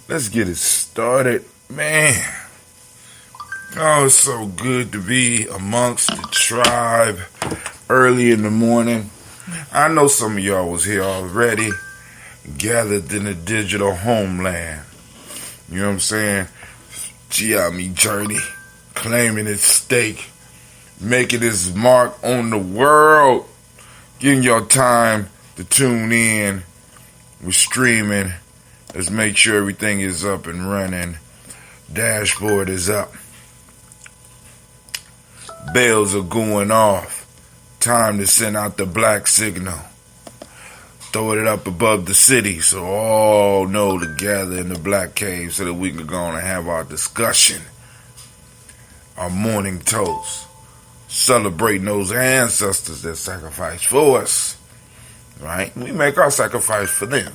Let's get it started. Man, oh, it's so good to be amongst the tribe early in the morning. I know some of y'all was here already, gathered in the digital homeland. You know what I'm saying? Gye-Nyame journey, claiming its stake, making its mark on the world, giving y'all time to tune in. We're streaming. Let's make sure everything is up and running. Dashboard is up. Bells are going off. Time to send out the black signal. Throw it up above the city so all know to gather in the black cave so that we can go on and have our discussion. Our morning toast. Celebrating those ancestors that sacrificed for us. Right? We make our sacrifice for them.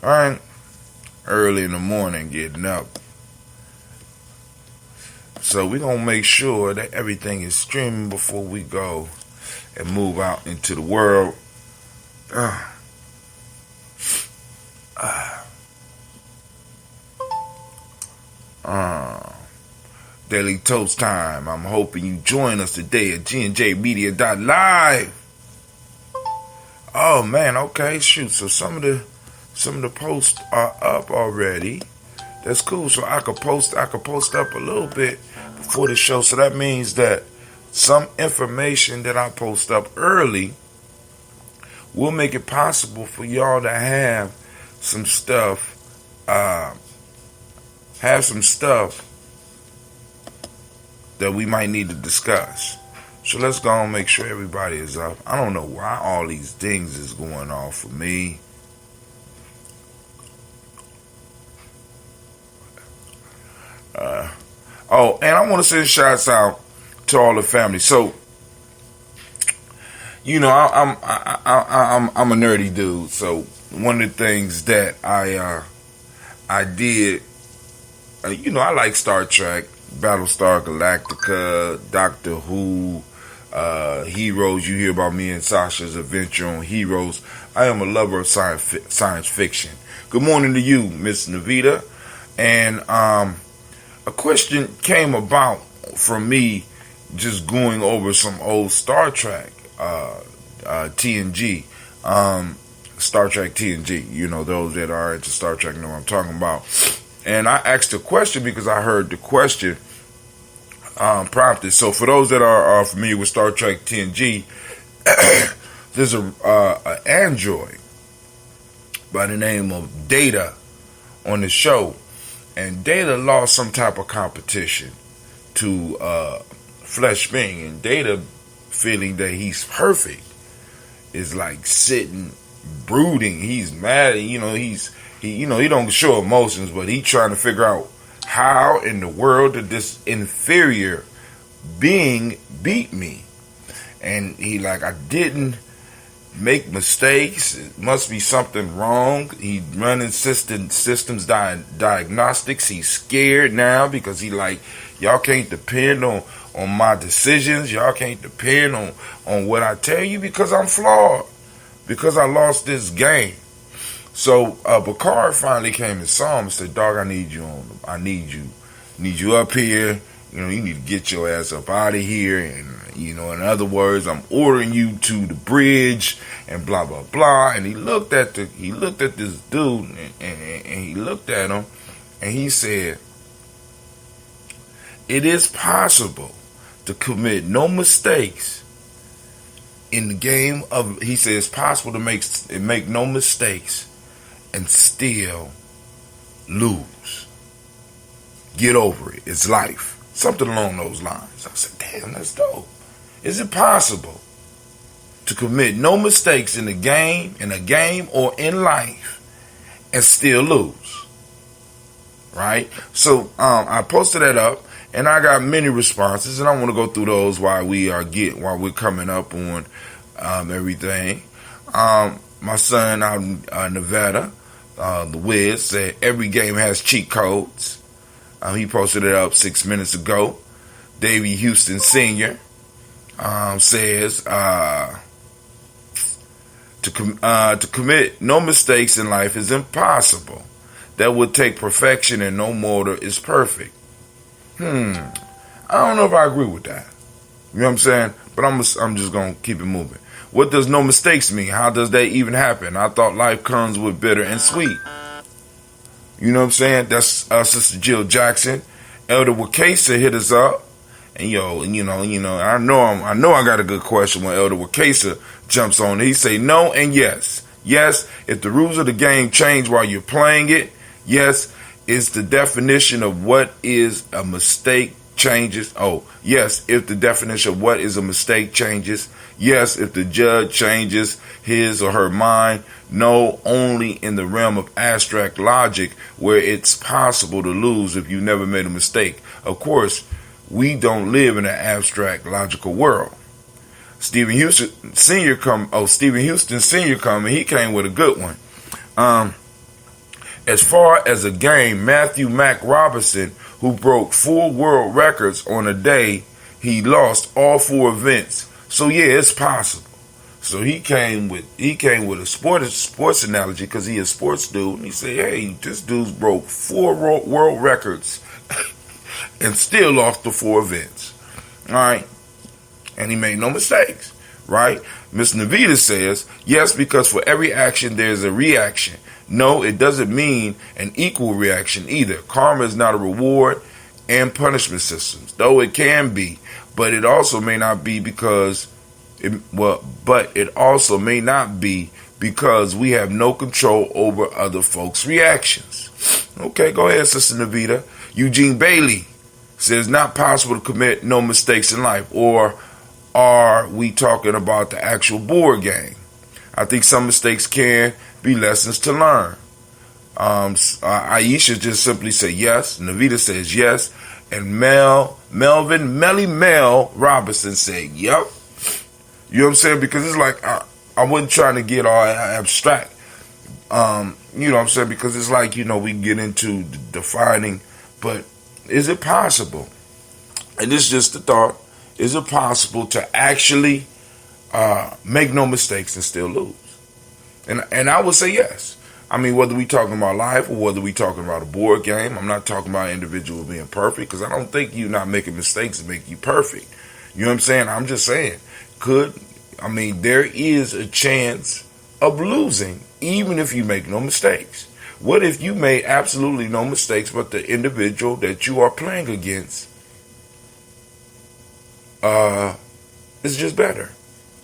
Alright? Early in the morning getting up. So we're going to make sure that everything is streaming before we go and move out into the world. Daily Toast time. I'm hoping you join us today at gnjmedia.live. Oh man, okay, shoot. So some of the posts are up already. That's cool. So I could post up a little bit before the show. So that means that some information that I post up early will make it possible for y'all to have some stuff that we might need to discuss. So let's go and make sure everybody is up. I don't know why all these things is going off for me. And I want to send shouts out to all the family. So, you know, I'm a nerdy dude. So one of the things that I did, I like Star Trek, Battlestar Galactica, Doctor Who, Heroes. You hear about me and Sasha's adventure on Heroes. I am a lover of science fiction. Good morning to you, Miss Navita. And a question came about from me just going over some old Star Trek TNG. Star Trek TNG. You know, those that are into Star Trek know what I'm talking about. And I asked a question because I heard the question prompted. So for those that are familiar with Star Trek TNG, there's an android by the name of Data on the show. And Data lost some type of competition to Flesh Bing. And Data, feeling that he's perfect, is like sitting, brooding. He's mad. He don't show emotions, but he trying to figure out how in the world did this inferior being beat me. And he like, I didn't make mistakes. It must be something wrong. He running systems diagnostics. He's scared now because he like, y'all can't depend on my decisions. Y'all can't depend on what I tell you because I'm flawed. Because I lost this game. So Picard finally came and saw him and said, "Dog, I need you up here. You know, you need to get your ass up out of here. And, in other words, I'm ordering you to the bridge and blah, blah, blah." And he looked at this dude and he looked at him and he said, "It is possible to commit no mistakes in the game of," he said, "it's possible to make no mistakes and still lose. Get over it. It's life." Something along those lines. I said, damn, that's dope. Is it possible to commit no mistakes in a game or in life and still lose? Right? So I posted that up and I got many responses, and I want to go through those while we're coming up on everything. My son out in Nevada, the Wiz, said every game has cheat codes. He posted it up 6 minutes ago. Davey Houston Sr. Says to commit no mistakes in life is impossible. that would take perfection and no mortal is perfect. I don't know if I agree with that. You know what I'm saying? But I'm just going to keep it moving. What does no mistakes mean? How does that even happen? I thought life comes with bitter and sweet. You know what I'm saying? That's Sister Jill Jackson. Elder Wakesa hit us up. And I know I got a good question when Elder Wakesa jumps on. He say no and yes. Yes, if the rules of the game change while you're playing it, yes, it's the definition of what is a mistake changes. Oh, yes, if the definition of what is a mistake changes. Yes, if the judge changes his or her mind. No, only in the realm of abstract logic where it's possible to lose if you never made a mistake. Of course, we don't live in an abstract logical world. Stephen Houston Sr. come, and he came with a good one. As far as a game, Matthew Mac Robinson, who broke 4 world records on a day, he lost all 4 events. So yeah, it's possible. So he came with a sports analogy because he a sports dude. And he said, hey, this dude's broke 4 world records and still lost the 4 events. All right. And he made no mistakes, right? Miss Navita says, yes, because for every action, there's a reaction. No, it doesn't mean an equal reaction either. Karma is not a reward and punishment systems, though it can be, but it also may not be because we have no control over other folks' reactions. Okay, go ahead, Sister Navita. Eugene Bailey says, not possible to commit no mistakes in life. Or are we talking about the actual board game? I think some mistakes can be lessons to learn. Aisha just simply said yes. Navita says yes. And Melly Mel Robinson said yep. You know what I'm saying? Because it's like, I wasn't trying to get all abstract. You know what I'm saying? Because it's like, we get into defining, but is it possible? And this is just the thought. Is it possible to actually make no mistakes and still lose? And I would say yes. I mean, whether we talking about life or whether we talking about a board game, I'm not talking about individual being perfect, because I don't think you not making mistakes make you perfect. You know what I'm saying? I'm just saying, there is a chance of losing even if you make no mistakes. What if you made absolutely no mistakes, but the individual that you are playing against is just better?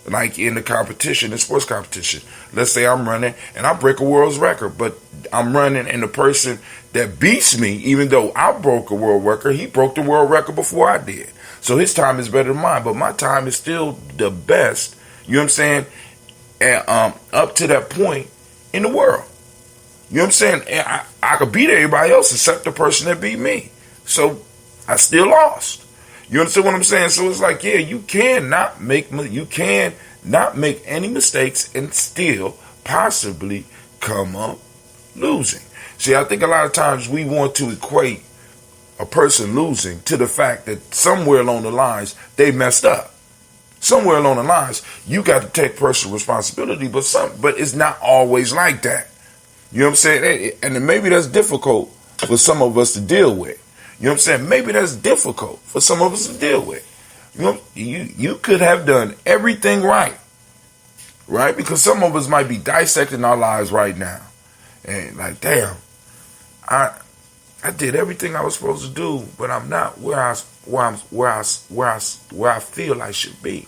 Like in the competition, the sports competition. Let's say I'm running and I break a world's record, but I'm running and the person that beats me, even though I broke a world record, he broke the world record before I did. So his time is better than mine, but my time is still the best, you know what I'm saying, and, up to that point in the world. You know what I'm saying? And I could beat everybody else except the person that beat me. So I still lost. You understand what I'm saying? So it's like, yeah, you can not make any mistakes and still possibly come up losing. See, I think a lot of times we want to equate a person losing to the fact that somewhere along the lines they messed up. Somewhere along the lines you got to take personal responsibility, but it's not always like that. You know what I'm saying? And maybe that's difficult for some of us to deal with. You know what I'm saying? Maybe that's difficult for some of us to deal with. You know, you could have done everything right? Because some of us might be dissecting our lives right now. And like, damn, I did everything I was supposed to do, but I'm not where I feel I should be.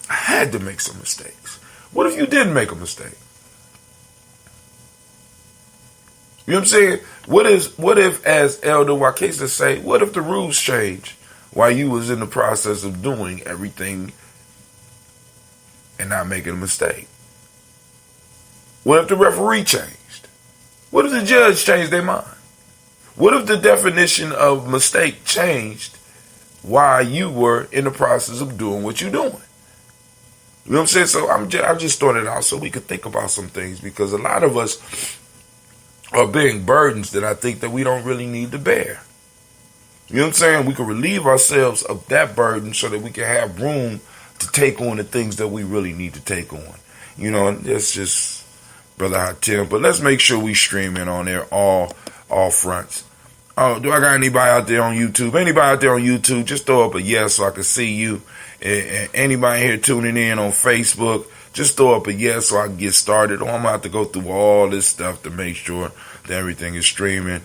I had to make some mistakes. What if you didn't make a mistake? You know what I'm saying? What if, as Elder Wakesa say, what if the rules change while you was in the process of doing everything and not making a mistake? What if the referee changed? What if the judge changed their mind? What if the definition of mistake changed while you were in the process of doing what you're doing? You know what I'm saying? So I'm just throwing it out so we could think about some things, because a lot of us are bearing burdens that I think that we don't really need to bear. You know what I'm saying? We can relieve ourselves of that burden so that we can have room to take on the things that we really need to take on. You know, and it's just Brother Hatim. But let's make sure we streaming on there all fronts. Oh, do I got anybody out there on YouTube? Anybody out there on YouTube, just throw up a yes so I can see you. And anybody here tuning in on Facebook, just throw up a yes so I can get started. Or I'm going to have to go through all this stuff to make sure that everything is streaming.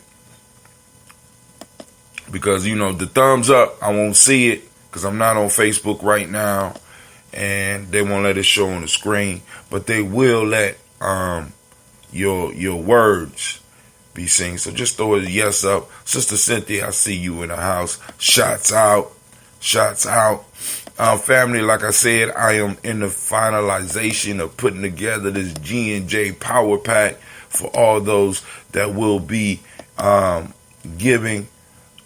Because, you know, the thumbs up, I won't see it because I'm not on Facebook right now. And they won't let it show on the screen. But they will let your words be seen. So just throw a yes up. Sister Cynthia, I see you in the house. Shots out. Shots out. Family, like I said, I am in the finalization of putting together this G&J Power Pack for all those that will be giving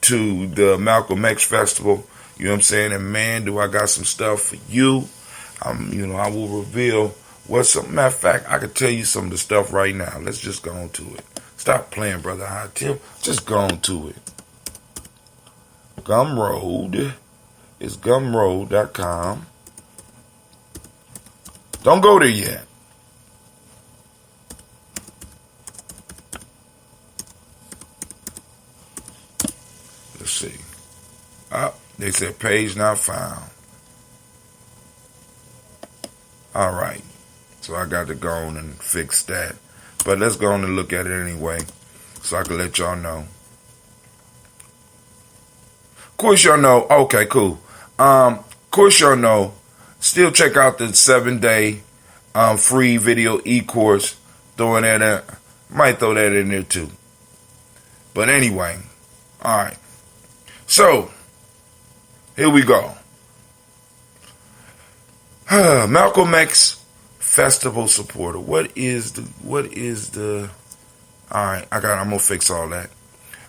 to the Malcolm X Festival. You know what I'm saying? And man, do I got some stuff for you. You know, I will reveal what's up. Matter of fact, I can tell you some of the stuff right now. Let's just go on to it. Stop playing, Brother Hatim. Just go on to it. Gumroad. It's gumroad.com. Don't go there yet. Let's see. They said page not found. All right. So I got to go on and fix that. But let's go on and look at it anyway, so I can let y'all know. Of course y'all know. Okay, cool. Of course y'all know. Still check out the 7-day free video e-course. Throwing that in. Might throw that in there too. But anyway. All right. So, here we go. Malcolm X Festival supporter. What is the all right, I'm gonna fix all that.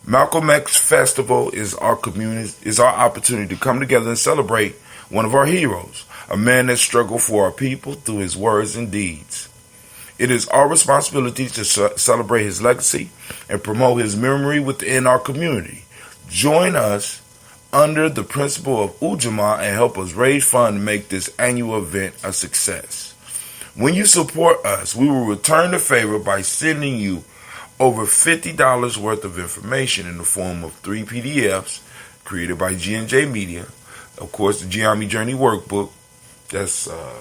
Malcolm X Festival is our community, is our opportunity to come together and celebrate one of our heroes, a man that struggled for our people through his words and deeds. It is our responsibility to celebrate his legacy and promote his memory within our community. Join us under the principle of Ujamaa and help us raise funds to make this annual event a success. When you support us, we will return the favor by sending you over $50 worth of information in the form of 3 PDFs created by G&J Media. Of course, the Gye-Nyame Journey Workbook. That's a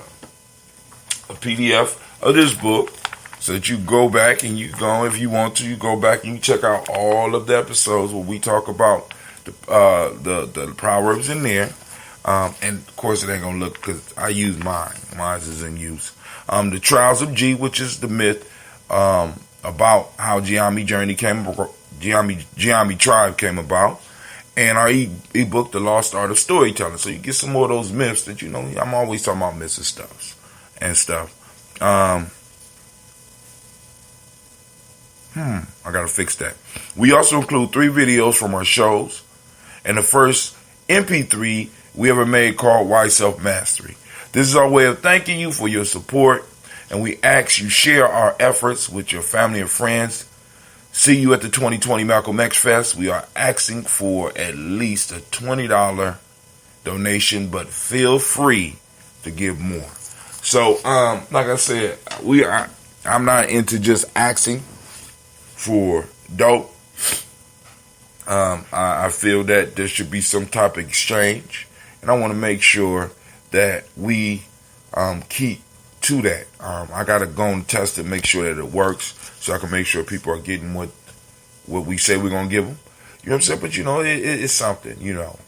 PDF of this book, so that you go back and you go, if you want to, you go back and you check out all of the episodes where we talk about the proverbs in there. And of course, it ain't gonna look because I use mine. Mine is in use. The Trials of G, which is the myth about how Gye-Nyame Journey Gye-Nyame Tribe came about, and our ebook, The Lost Art of Storytelling. So you get some more of those myths that, you know, I'm always talking about myths and stuff. I gotta fix that. We also include 3 videos from our shows, and the first MP3 we ever made called Why Self Mastery. This is our way of thanking you for your support, and we ask you share our efforts with your family and friends. See you at the 2020 Malcolm X Fest. We are asking for at least a $20 donation, but feel free to give more. So, like I said, I'm not into just asking for dope. I feel that there should be some type of exchange, and I want to make sure that we keep to that. I gotta go and test it, make sure that it works, so I can make sure people are getting what we say we're gonna give them. You know what I'm saying? But you know, it's something. You know.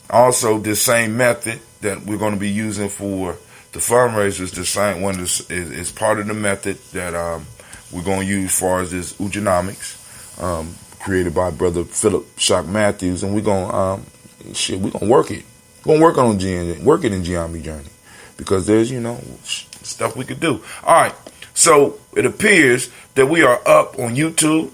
Also, this same method that we're going to be using for the fundraisers, the same one is part of the method that we're going to use as far as this Ujanomics, created by Brother Philip Shock Matthews, and we're gonna work it. We're gonna work on work it in Gye-Nyame Journey, because there's, you know, stuff we could do. All right, so it appears that we are up on YouTube.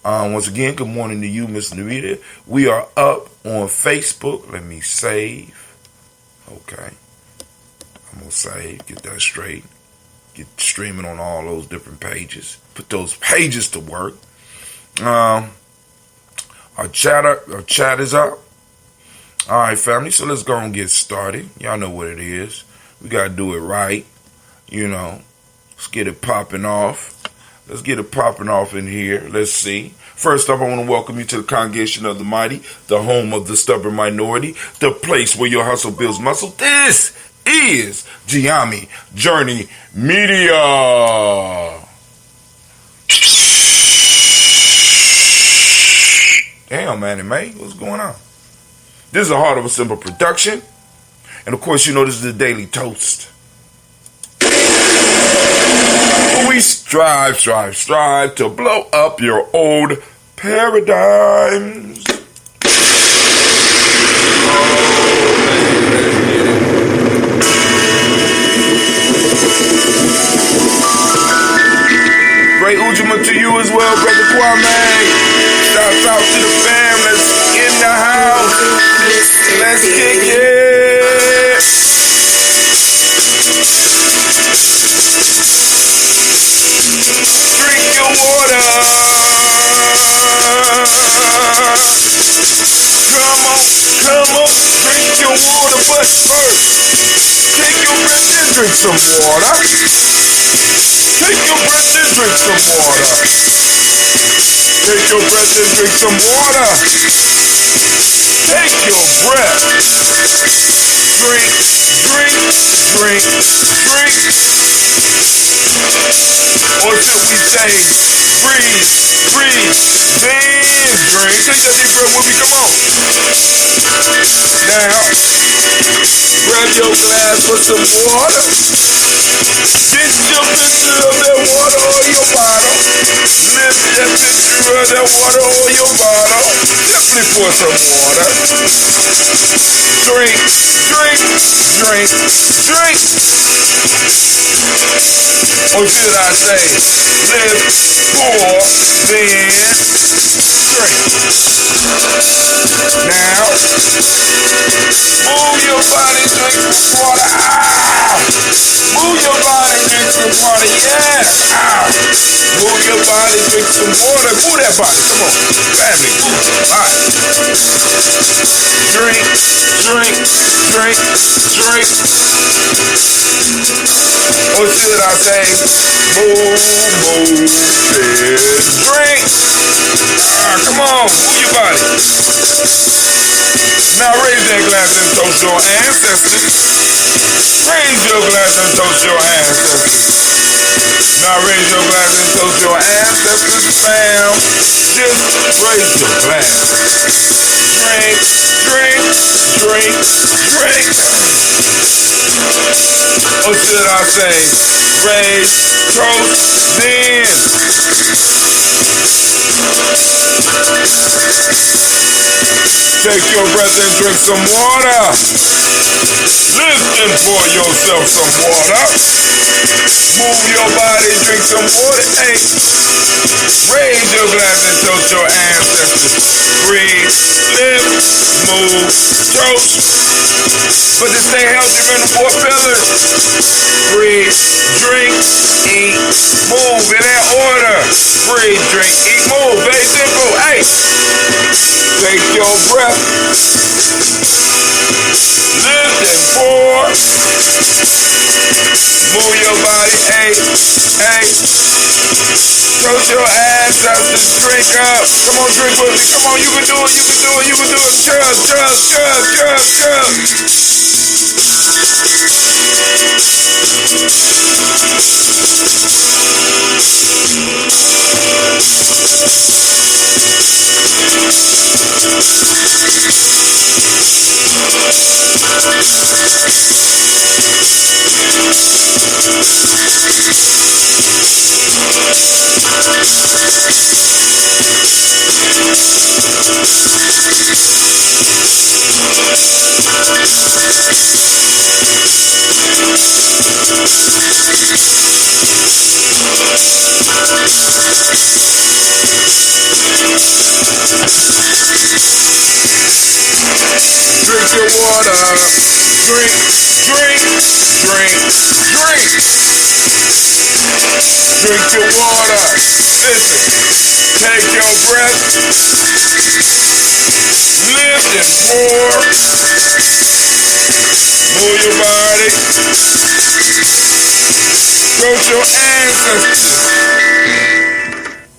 Once again, good morning to you, Miss Narita. We are up on Facebook. Let me save. Okay, I'm gonna save. Get that straight. Get streaming on all those different pages. Put those pages to work. Our chat is up. All right, family. So let's go and get started. Y'all know what it is. We gotta do it right. You know, Let's get it popping off. Let's get it popping off in here. Let's see. First off, I want to welcome you to the Congregation of the Mighty, the home of the stubborn minority, the place where your hustle builds muscle. This is Gye-Nyame Journey Media. Damn, Manny May, what's going on? This is a Heart of a Simple production. And of course, you know this is the Daily Toast. We strive to blow up your old paradigms. Great Ujamaa to you as well, Brother Kwame. Shouts out to the fam that's in the house. Let's kick it. Drink your water. Come on, drink your water, but first, take your breath and drink some water. Take your breath and drink some water. Take your breath and drink some water. Take your breath. Drink. Or should we say, breathe, then drink. Take that deep breath with me, come on. Now, grab your glass with some water. Get your picture of that water on your bottle. Lift that picture of that water on your bottle. Simply pour some water. Drink. Or should I say, lift, pour, then drink. Now, move your body, drink some water. Move your body, drink some water. Yeah. Move your body, drink some water. Move that body. Come on. Family, move. All right. Drink. Or should I say, move, then drink. Come on, move your body. Now raise that glass and toast your ancestors. Raise your glass and toast your ancestors. Now raise your glass and toast your ancestors, fam. Just raise your glass. Drink. Or should I say, raise, toast, then. Take your breath and drink some water. Lift and pour yourself some water. Move your body, drink some water. Hey, raise your glass and toast your ancestors. Breathe, live, move, toast. But to stay healthy, remember the 4 pillars. Breathe, drink, eat, move in that order. Breathe, drink, eat, move. Very simple. Hey, take your breath. Lift and pour. Move your body. Hey. Toast your ass up to drink up. Come on, drink with me. Come on, you can do it. Chug. Drink your water. Drink. Drink your water. Listen. Take your breath. Lift and pour. Move your body. Go your ancestors.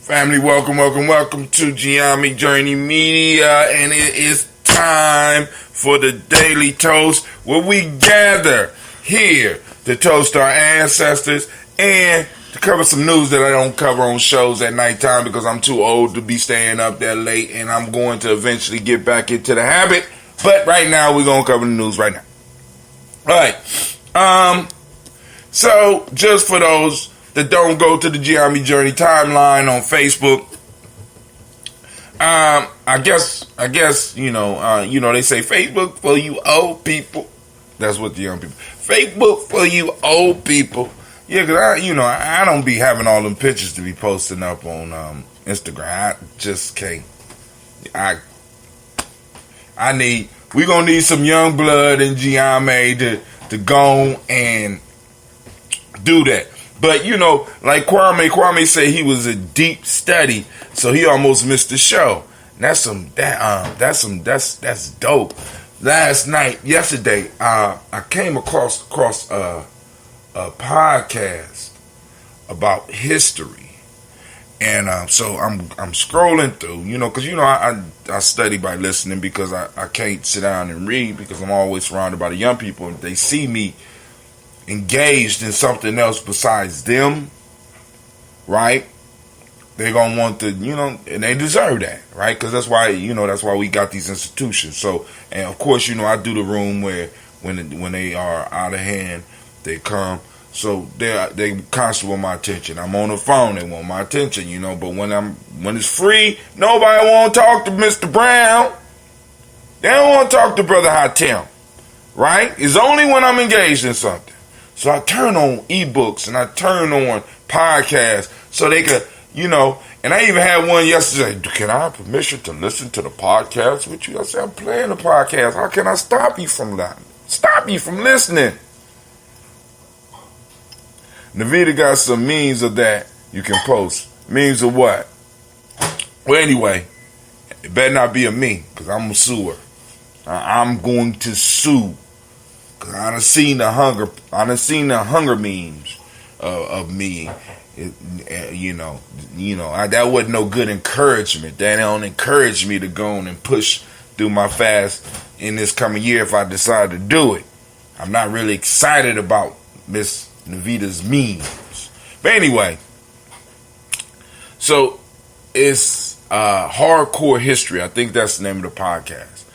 Family, welcome to Gye-Nyame Journey Media, and it is time for the Daily Toast, where we gather here to toast our ancestors and to cover some news that I don't cover on shows at nighttime because I'm too old to be staying up that late, and I'm going to eventually get back into the habit. But right now, we're going to cover the news right now. All right. So, just for those that don't go to the Gye-Nyame Journey timeline on Facebook, I guess, you know, they say Facebook for you old people. That's what the young people. Facebook for you old people. Yeah, because I don't be having all them pictures to be posting up on Instagram. I just can't. We gonna need some young blood in Gye-Nyame to go and do that. But like Kwame said, he was a deep study, so he almost missed the show. That's dope. Yesterday, I came across a podcast about history, and so I'm scrolling through, because I study by listening because I can't sit down and read because I'm always surrounded by the young people, and they see me engaged in something else besides them, right? They're gonna want to, and they deserve that, right? Because that's why we got these institutions. So, and of course, I do the room where when they are out of hand, they come. So they constantly want my attention. I'm on the phone, they want my attention, But when it's free, nobody want to talk to Mr. Brown. They don't want to talk to Brother Hatem, right? It's only when I'm engaged in something. So I turn on ebooks and I turn on podcasts so they could, and I even had one yesterday. Can I have permission to listen to the podcast with you? I said, I'm playing the podcast. How can I stop you from listening? Navita got some memes of that you can post. Memes of what? Well, anyway, it better not be a me because I'm a suer. I'm going to sue. Cause I done seen the hunger memes of me, that wasn't no good encouragement. That don't encourage me to go on and push through my fast in this coming year if I decide to do it. I'm not really excited about Miss Navita's memes. But anyway, so it's Hardcore History. I think that's the name of the podcast.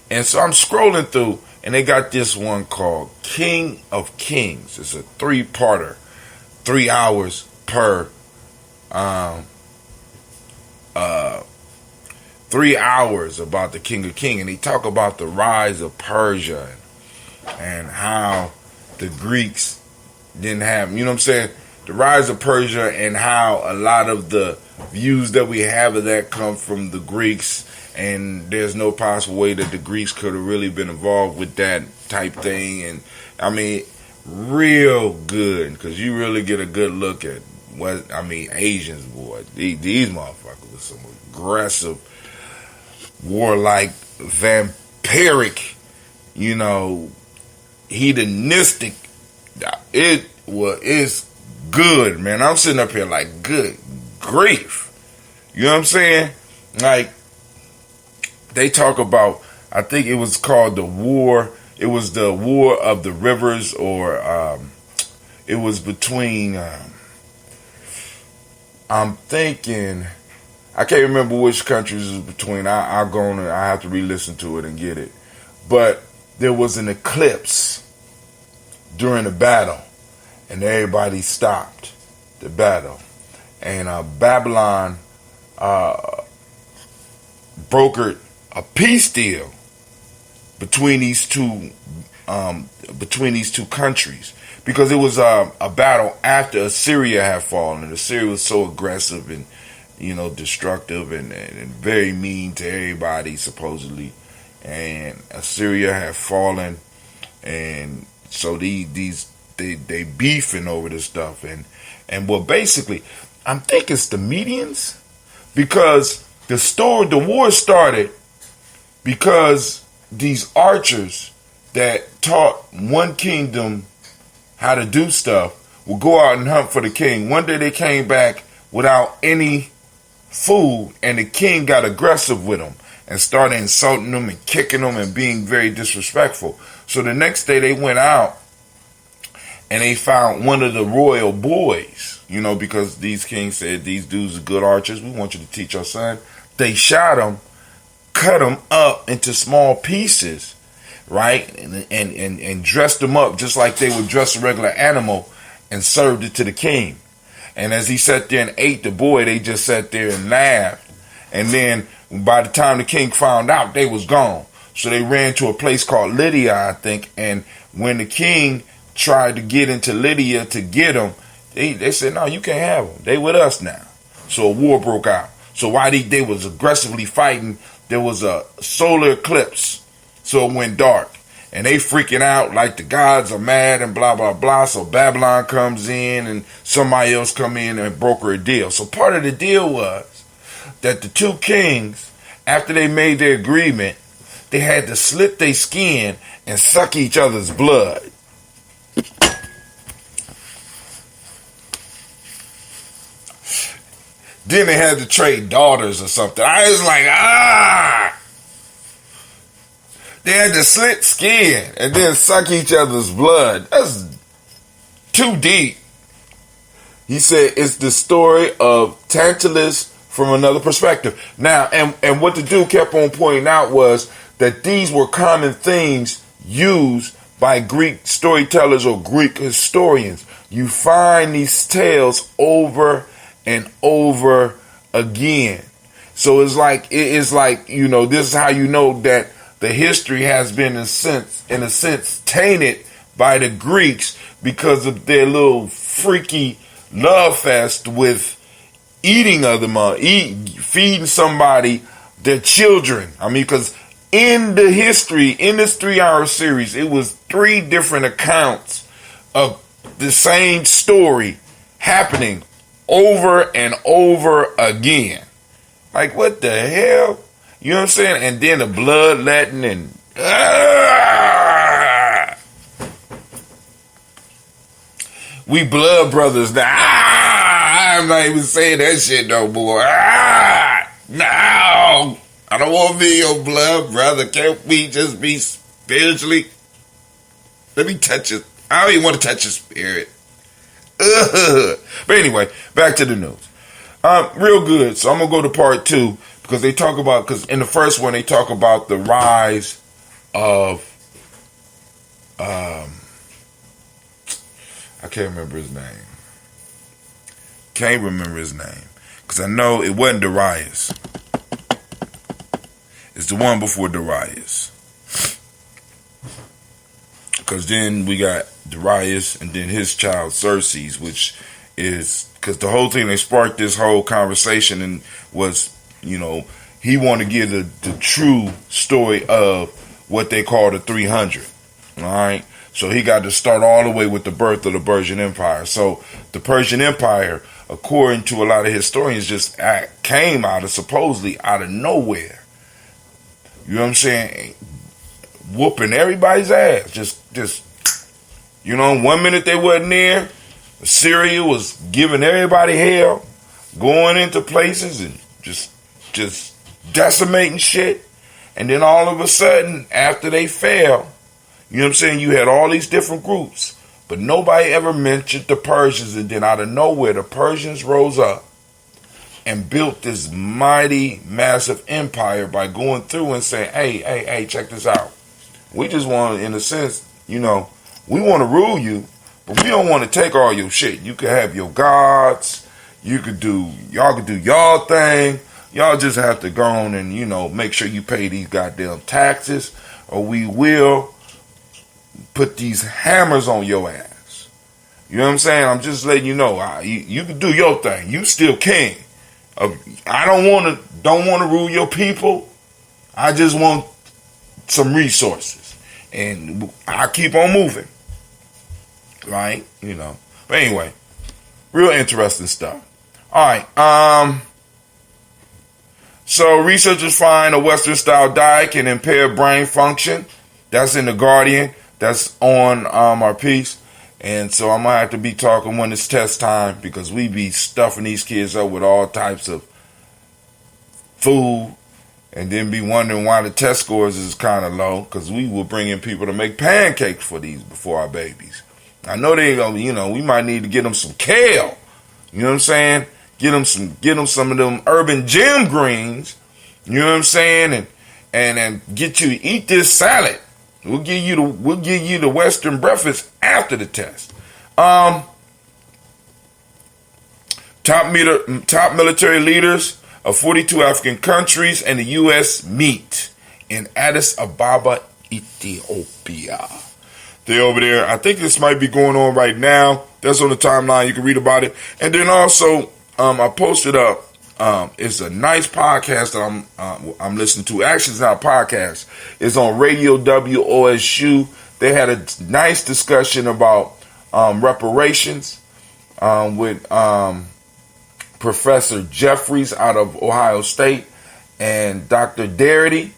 And so I'm scrolling through, and they got this one called King of Kings. It's a 3-parter, 3 hours per, 3 hours about the King of Kings. And they talk about the rise of Persia and how the Greeks didn't have, the rise of Persia and how a lot of the views that we have of that come from the Greeks. And there's no possible way that the Greeks could have really been involved with that type thing. And I mean, real good, because you really get a good look at Asians, boy. These motherfuckers are some aggressive, warlike, vampiric, hedonistic. It's good, man. I'm sitting up here like, good grief. You know what I'm saying? Like, they talk about, I think it was called the war. It was the War of the Rivers, or it was between. I'm thinking, I can't remember which countries it was between. I have to re-listen to it and get it. But there was an eclipse during the battle, and everybody stopped the battle, and Babylon brokered a peace deal between these two countries, because it was a battle after Assyria had fallen, and Assyria was so aggressive and destructive and very mean to everybody supposedly, and Assyria had fallen, and so they beefing over this stuff, and well, basically I think it's the Medians, because the war started because these archers that taught one kingdom how to do stuff would go out and hunt for the king. One day they came back without any food, and the king got aggressive with them and started insulting them and kicking them and being very disrespectful. So the next day they went out and they found one of the royal boys, you know, because these kings said, these dudes are good archers, we want you to teach our son. They shot him, cut him up into small pieces, right, and dressed him up just like they would dress a regular animal and served it to the king. And as he sat there and ate the boy, they just sat there and laughed. And then by the time the king found out, they was gone. So they ran to a place called Lydia, I think. And when the king tried to get into Lydia to get them, they said, no, you can't have them. They with us now. So a war broke out. So while they was aggressively fighting, there was a solar eclipse. So it went dark. And they freaking out like the gods are mad and blah, blah, blah. So Babylon comes in and somebody else come in and broker a deal. So part of the deal was that the two kings, after they made their agreement, they had to slit their skin and suck each other's blood. Then they had to trade daughters or something. I was like, They had to slit skin and then suck each other's blood. That's too deep. He said it's the story of Tantalus from another perspective. Now, and what the dude kept on pointing out was that these were common themes used by Greek storytellers or Greek historians. You find these tales over and over again. So it's like, you know, this is how you know that the history has been in a sense tainted by the Greeks because of their little freaky love fest with eating feeding somebody their children. I mean, because in the history, in this 3-hour series, it was 3 different accounts of the same story happening over and over again. Like, what the hell? You know what I'm saying? And then the bloodletting and we blood brothers now. I'm not even saying that shit no more. No, I don't want to be your blood brother. Can't we just be spiritually? Let me touch it. I don't even want to touch your spirit. But anyway, back to the news. Real good. So I'm gonna go to part 2. Because they talk about, because in the first one, they talk about the rise of, I can't remember his name. Can't remember his name. Because I know it wasn't Darius. It's the one before Darius. Because then we got Darius and then his child Xerxes, which is, because the whole thing, they sparked this whole conversation and was, you know, he wanted to give the true story of what they call the 300. All right. So he got to start all the way with the birth of the Persian Empire. So the Persian Empire, according to a lot of historians, just came supposedly out of nowhere. You know what I'm saying? Whooping everybody's ass. Just, you know, 1 minute they wasn't there. Syria was giving everybody hell, going into places and just decimating shit. And then all of a sudden, after they fell, you know what I'm saying, you had all these different groups, but nobody ever mentioned the Persians. And then out of nowhere, the Persians rose up and built this mighty, massive empire by going through and saying, hey, check this out. We just want, in a sense, you know, we want to rule you, but we don't want to take all your shit. You could have your gods. Y'all could do y'all thing. Y'all just have to go on and, you know, make sure you pay these goddamn taxes, or we will put these hammers on your ass. You know what I'm saying? I'm just letting you know. You can do your thing. You still king. I don't want to rule your people. I just want some resources, and I keep on moving. Right? You know. But anyway, real interesting stuff. All right. So researchers find a Western-style diet can impair brain function. That's in The Guardian. That's on our piece. And so I'm going to have to be talking when it's test time, because we be stuffing these kids up with all types of food and then be wondering why the test scores is kind of low, because we will bring in people to make pancakes for these before our babies. I know they gonna, we might need to get them some kale. You know what I'm saying? Get them some of them urban gym greens. You know what I'm saying? And get you to eat this salad. We'll give you the Western breakfast after the test. Top military leaders of 42 African countries and the U.S. meet in Addis Ababa, Ethiopia. They're over there. I think this might be going on right now. That's on the timeline. You can read about it. And then also, I posted up. It's a nice podcast that I'm listening to. Actually, it's not a podcast. It's on Radio WOSU. They had a nice discussion about reparations with Professor Jeffries out of Ohio State and Dr. Sandy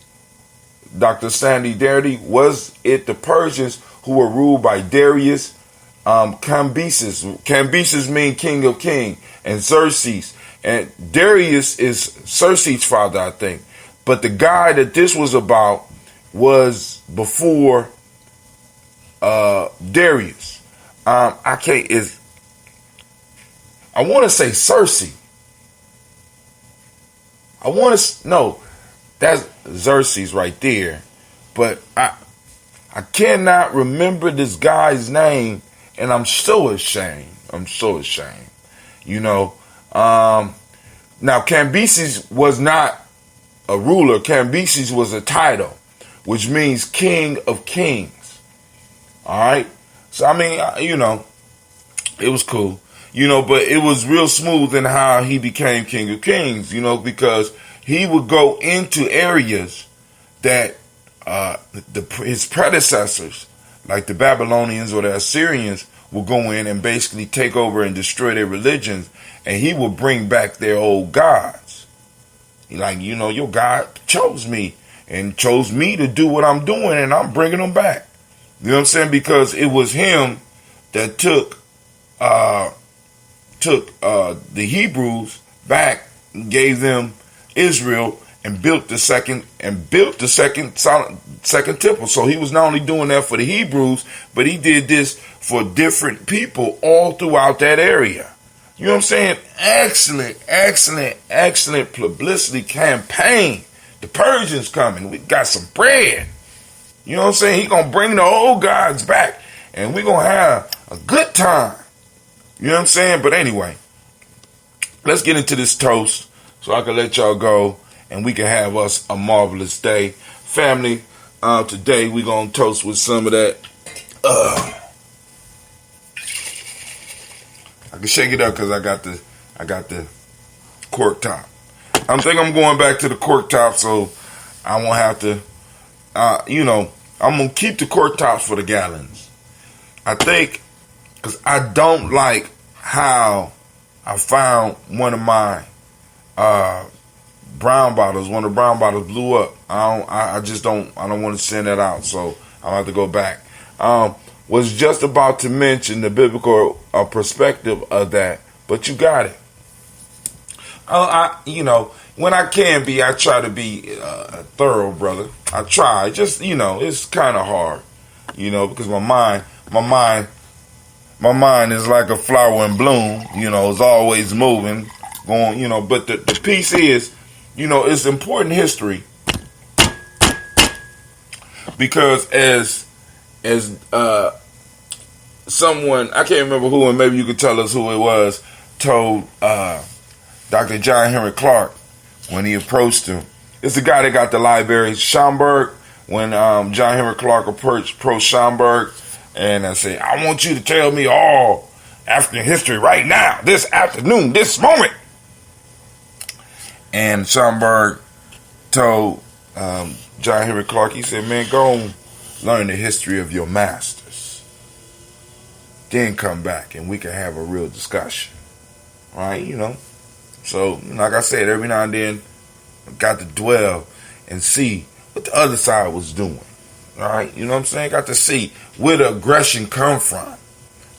Darity. Was it the Persians who were ruled by Darius Cambyses? Cambyses mean king of king, and Xerxes. And Darius is Xerxes' father, I think. But the guy that this was about was before Darius. I want to say Cersei. That's Xerxes right there. But I cannot remember this guy's name, and I'm so ashamed. Now Cambyses was not a ruler. Cambyses was a title, which means king of kings. All right. So, I mean, it was cool, but it was real smooth in how he became king of kings, because he would go into areas that his predecessors, like the Babylonians or the Assyrians, will go in and basically take over and destroy their religions, and he will bring back their old gods. Like, your God chose me to do what I'm doing, and I'm bringing them back. You know what I'm saying? Because it was him that took the Hebrews back, gave them Israel, and built the second temple. So he was not only doing that for the Hebrews, but he did this for different people all throughout that area. You know what I'm saying? Excellent publicity campaign. The Persians coming. We got some bread. You know what I'm saying? He gonna bring the old gods back, and we gonna have a good time. You know what I'm saying? But anyway, let's get into this toast so I can let y'all go, and we can have us a marvelous day. Family, today we gonna toast with some of that. I can shake it up because I got the cork top. I'm going back to the cork top, so I won't have to. I'm gonna keep the cork tops for the gallons. I think because I don't like how I found one of my brown bottles. One of the brown bottles blew up. I don't want to send that out, so I'll have to go back. Was just about to mention the biblical perspective of that, but you got it. When I can be, I try to be thorough, brother. I try. Just, it's kind of hard, because my mind is like a flower in bloom. It's always moving, going. But the piece is, it's important history, because as someone, I can't remember who, and maybe you could tell us who it was, told Dr. John Henry Clark when he approached him. It's the guy that got the library, Schomburg, when John Henry Clark approached Schomburg, and I said, I want you to tell me all African history right now, this afternoon, this moment. And Schomburg told John Henry Clark, he said, man, go and learn the history of your masters. Then come back and we can have a real discussion. All right, So, like I said, every now and then, I got to dwell and see what the other side was doing. All right, you know what I'm saying? Got to see where the aggression come from.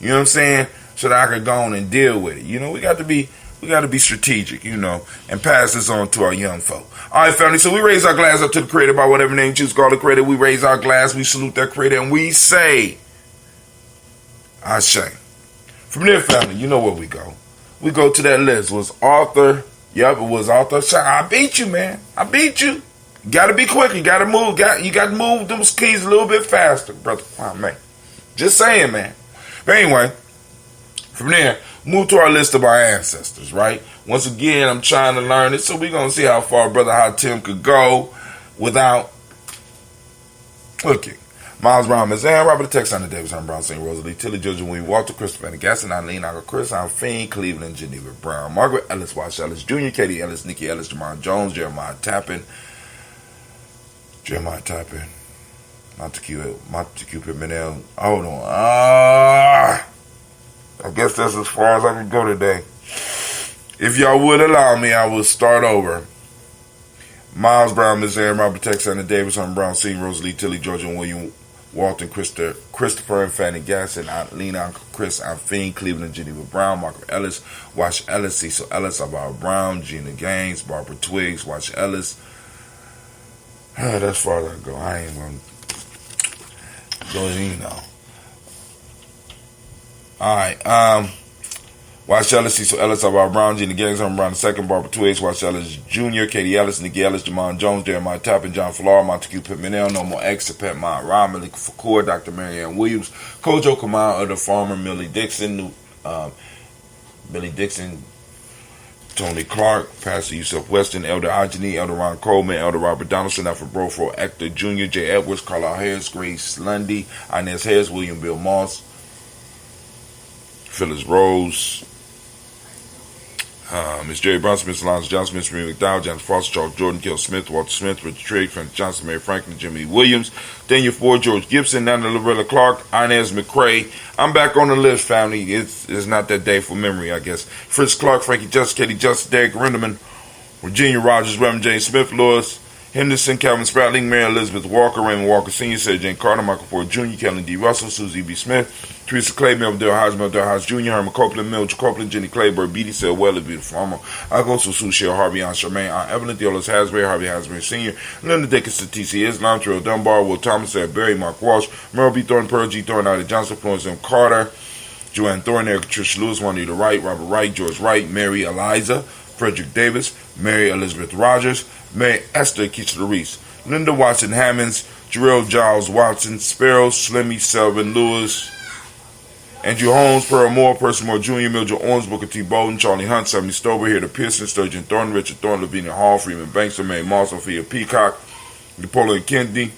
You know what I'm saying? So that I could go on and deal with it. You know, we got to be strategic, you know, and pass this on to our young folk. All right, family, so we raise our glass up to the Creator by whatever name you choose to call the Creator. We raise our glass, we salute that Creator, and we say, Ashe. From there, family, you know where we go. We go to that list. Was Arthur, yep, it was Arthur. I beat you, man. I beat you. You got to be quick. You got to move. You got to move those keys a little bit faster, brother. Oh, man. Just saying, man. But anyway, from there, move to our list of our ancestors, right? Once again, I'm trying to learn it, so we're going to see how far Brother Hatim could go without looking. Miles Brown, Miss Ann, Robert Texana Davis, I'm Brown, St. Rosalie, Tilly, Georgia, William, Walter, Christopher, Gaston, Eileen, Uncle Chris, I'm Fiend, Cleveland, Geneva Brown, Margaret Ellis, Wash Ellis, Jr., Katie Ellis, Nikki Ellis, Jamon Jones, Jeremiah Tappan, Montague Pimenel. Hold on. I guess that's as far as I can go today. If y'all would allow me, I will start over. Miles Brown, Miss Ann, Robert Texana Davis, I'm Brown, St. Rosalie, Tilly, Georgia, William, Walton, Christopher, and Fanny Gasson, Lena, Uncle Chris, I'm Fiend, Cleveland, Geneva Brown, Margaret Ellis, Wash Ellis, Cecil Ellis, Alvaro Brown, Gina Gaines, Barbara Twiggs, Wash Ellis. That's far as I go. I ain't going to go, you know. Alright, Wash Ellis, Cecil Ellis, Alvaro Brown, Gina Gaines, I'm Brown II, Barbara Twiggs, Wash Ellis Jr., Katie Ellis, Nikki Ellis, Jamon Jones, Jeremiah Tappan, John Falar, Montague Pimenel, No More X, Pet Mount Rob, Malika Fakur, Dr. Marianne Williams, Kojo Kamal, Other Farmer, Billy Dixon, Tony Clark, Pastor Yusuf Weston, Elder Ajani, Elder Ron Coleman, Elder Robert Donaldson, Alfred Brofro, Actor Jr., J. Edwards, Carlisle Harris, Grace Lundy, Inez Harris, William Bill Moss, Phyllis Rose, Miss Jerry Brunson, Miss Alonzo Johnson, Miss Marie McDowell, James Foster, Charles Jordan, Kel Smith, Walter Smith, Richard Trigg, Frank Johnson, Mary Franklin, Jimmy Williams, Daniel Ford, George Gibson, Nana Loretta Clark, Inez McCrae. I'm back on the list, family. It's not that day for memory, I guess. Fritz Clark, Frankie Justice, Katie Justice, Derek Rinderman, Virginia Rogers, Reverend James Smith, Lewis Henderson, Calvin Spratling, Mary Elizabeth Walker, Raymond Walker Sr., Sarah Jane Carter, Michael Ford Jr., Kellen D. Russell, Susie B. Smith, Teresa Clay, Melvin Dale Hodge Jr., Herman Copeland, Mildred Copeland, Jenny Clayburg, Beatty Sell Weller, Beautiful Farmer, Agosto Sue Shell, Harvey Ann Charmaine, Aunt Evelyn, Theolis Hasbury, Harvey Hasbury Sr., Linda Dickinson, T.C. Islam, Terrell Dunbar, Will Thomas, Sarah Berry, Mark Walsh, Merle B. Thornton, Pearl G. Thornton, Ida Johnson, Florence M. Carter, Joanne Thornton, Eric Trish Lewis, Juanita Wright, Robert Wright, George Wright, Mary Eliza, Frederick Davis, Mary Elizabeth Rogers, Mary Esther Keachler Reese, Linda Watson Hammonds, Jarrell Giles Watson, Sparrow, Slimmy, Selvin Lewis, Andrew Holmes, Pearl Moore, Percy Moore Jr., Mildred Owens, Booker T. Bolden, Charlie Hunt, Sammy Stover, Here to Pearson, Sturgeon Thornton, Richard Thornton, Lavinia Hall, Freeman Banks, Mary Moss, Sophia Peacock, Napoleon Kennedy,